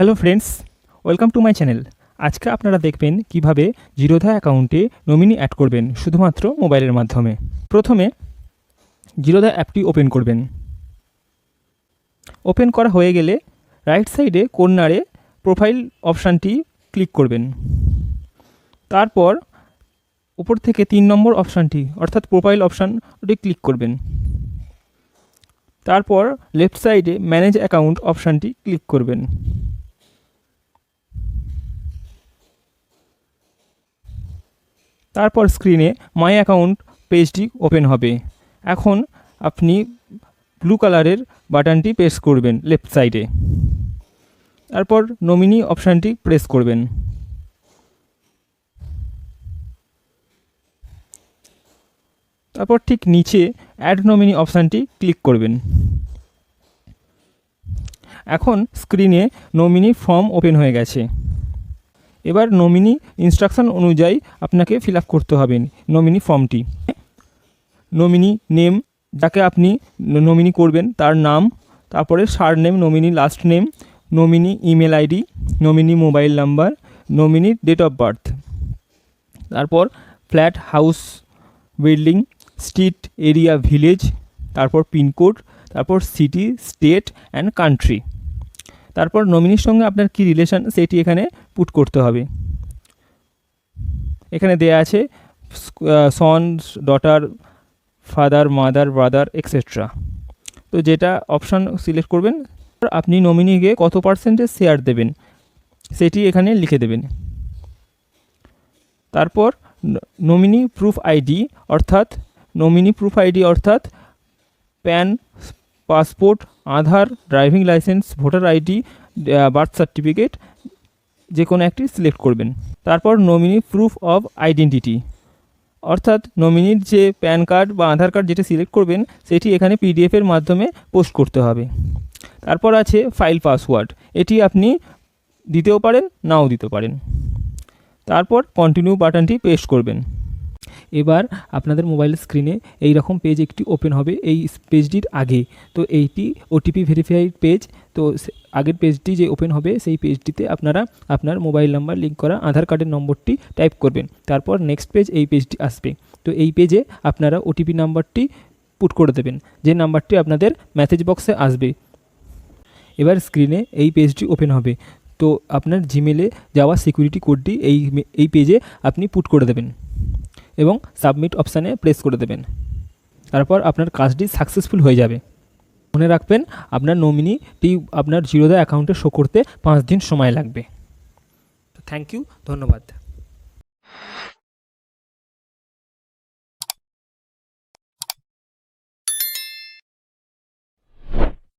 Hello friends, welcome to my channel. আজকে আপনারা দেখবেন কিভাবে জিরোধা অ্যাকাউন্টে নমিনি অ্যাড করবেন শুধুমাত্র মোবাইলের মাধ্যমে। প্রথমে জিরোধা অ্যাপটি ওপেন করবেন। ওপেন করা হয়ে গেলে রাইট সাইডে কর্নারে প্রোফাইল অপশানটি ক্লিক করবেন। তারপর উপর থেকে 3 নম্বর অপশানটি অর্থাৎ প্রোফাইল অপশান ওটি ক্লিক করবেন। তারপর লেফট সাইডে ম্যানেজ অ্যাকাউন্ট অপশানটি ক্লিক করবেন। তারপর স্ক্রিনে মাই অ্যাকাউন্ট পেজটি ওপেন হবে। এখন আপনি ব্লু কালারের বাটনটি প্রেস করবেন লেফট সাইডে। তারপর নমিনি অপশানটি প্রেস করবেন। তারপর ঠিক নিচে অ্যাড নমিনি অপশানটি ক্লিক করবেন। এখন স্ক্রিনে নমিনি ফর্ম ওপেন হয়ে গেছে। এবার নমিনি ইনস্ট্রাকশন অনুযায়ী আপনাকে ফিল আপ করতে হবে নমিনি ফর্মটি। নমিনি নেম, যাকে আপনি নমিনি করবেন তার নাম, তারপরে surname, nominee last name, nominee email ID, nominee mobile number, nominee date of birth, তারপর flat, house, building, street, area, village, তারপর পিনকোড, তারপর সিটি, স্টেট অ্যান্ড কান্ট্রি। তারপর নমিনির সঙ্গে আপনার কি রিলেশন সেটি এখানে পুট করতে হবে। এখানে দেয়া আছে son, daughter, father, mother, brother etcetera. তো যেটা অপশান সিলেক্ট করবেন, আপনি নমিনিকে কত পার্সেন্টেজ শেয়ার দেবেন সেটি এখানে লিখে দেবেন। তারপর নমিনি প্রুফ আইডি অর্থাৎ PAN, passport, Aadhaar, driving licence, voter ID, birth certificate যে কোনো একটি সিলেক্ট করবেন। তারপর নমিনি প্রুফ অফ আইডেন্টিটি অর্থাৎ নমিনির যে প্যান কার্ড বা আধার কার্ড যেটা সিলেক্ট করবেন সেটি এখানে পিডিএফের মাধ্যমে পোস্ট করতে হবে। তারপর আছে ফাইল পাসওয়ার্ড, এটি আপনি দিতেও পারেন, নাও দিতে পারেন। তারপর কন্টিনিউ বাটনটি প্রেস করবেন। এবার আপনাদের মোবাইলের স্ক্রিনে এই রকম পেজ একটি ওপেন হবে এই পেজটির আগে। তো এইটি ওটিপি ভেরিফাইড পেজ। তো আগের পেজটি যে ওপেন হবে সেই পেজটিতে আপনারা আপনার মোবাইল নাম্বার লিঙ্ক করা আধার কার্ডের নম্বরটি টাইপ করবেন। তারপর নেক্সট পেজ এই পেজটি আসবে। তো এই পেজে আপনারা ওটিপি নাম্বারটি পুট করে দেবেন, যে নাম্বারটি আপনাদের মেসেজ বক্সে আসবে। এবার স্ক্রিনে এই পেজটি ওপেন হবে। তো আপনার জিমেলে যাওয়া সিকিউরিটি কোডটি এই পেজে আপনি পুট করে দেবেন এবং সাবমিট অপশানে প্রেস করে দেবেন। তারপর আপনার কাজটি সাকসেসফুল হয়ে যাবে। মনে রাখবেন, আপনার নমিনিটি আপনার জিরোধা অ্যাকাউন্টে শো করতে 5 দিন সময় লাগবে। থ্যাংক ইউ, ধন্যবাদ।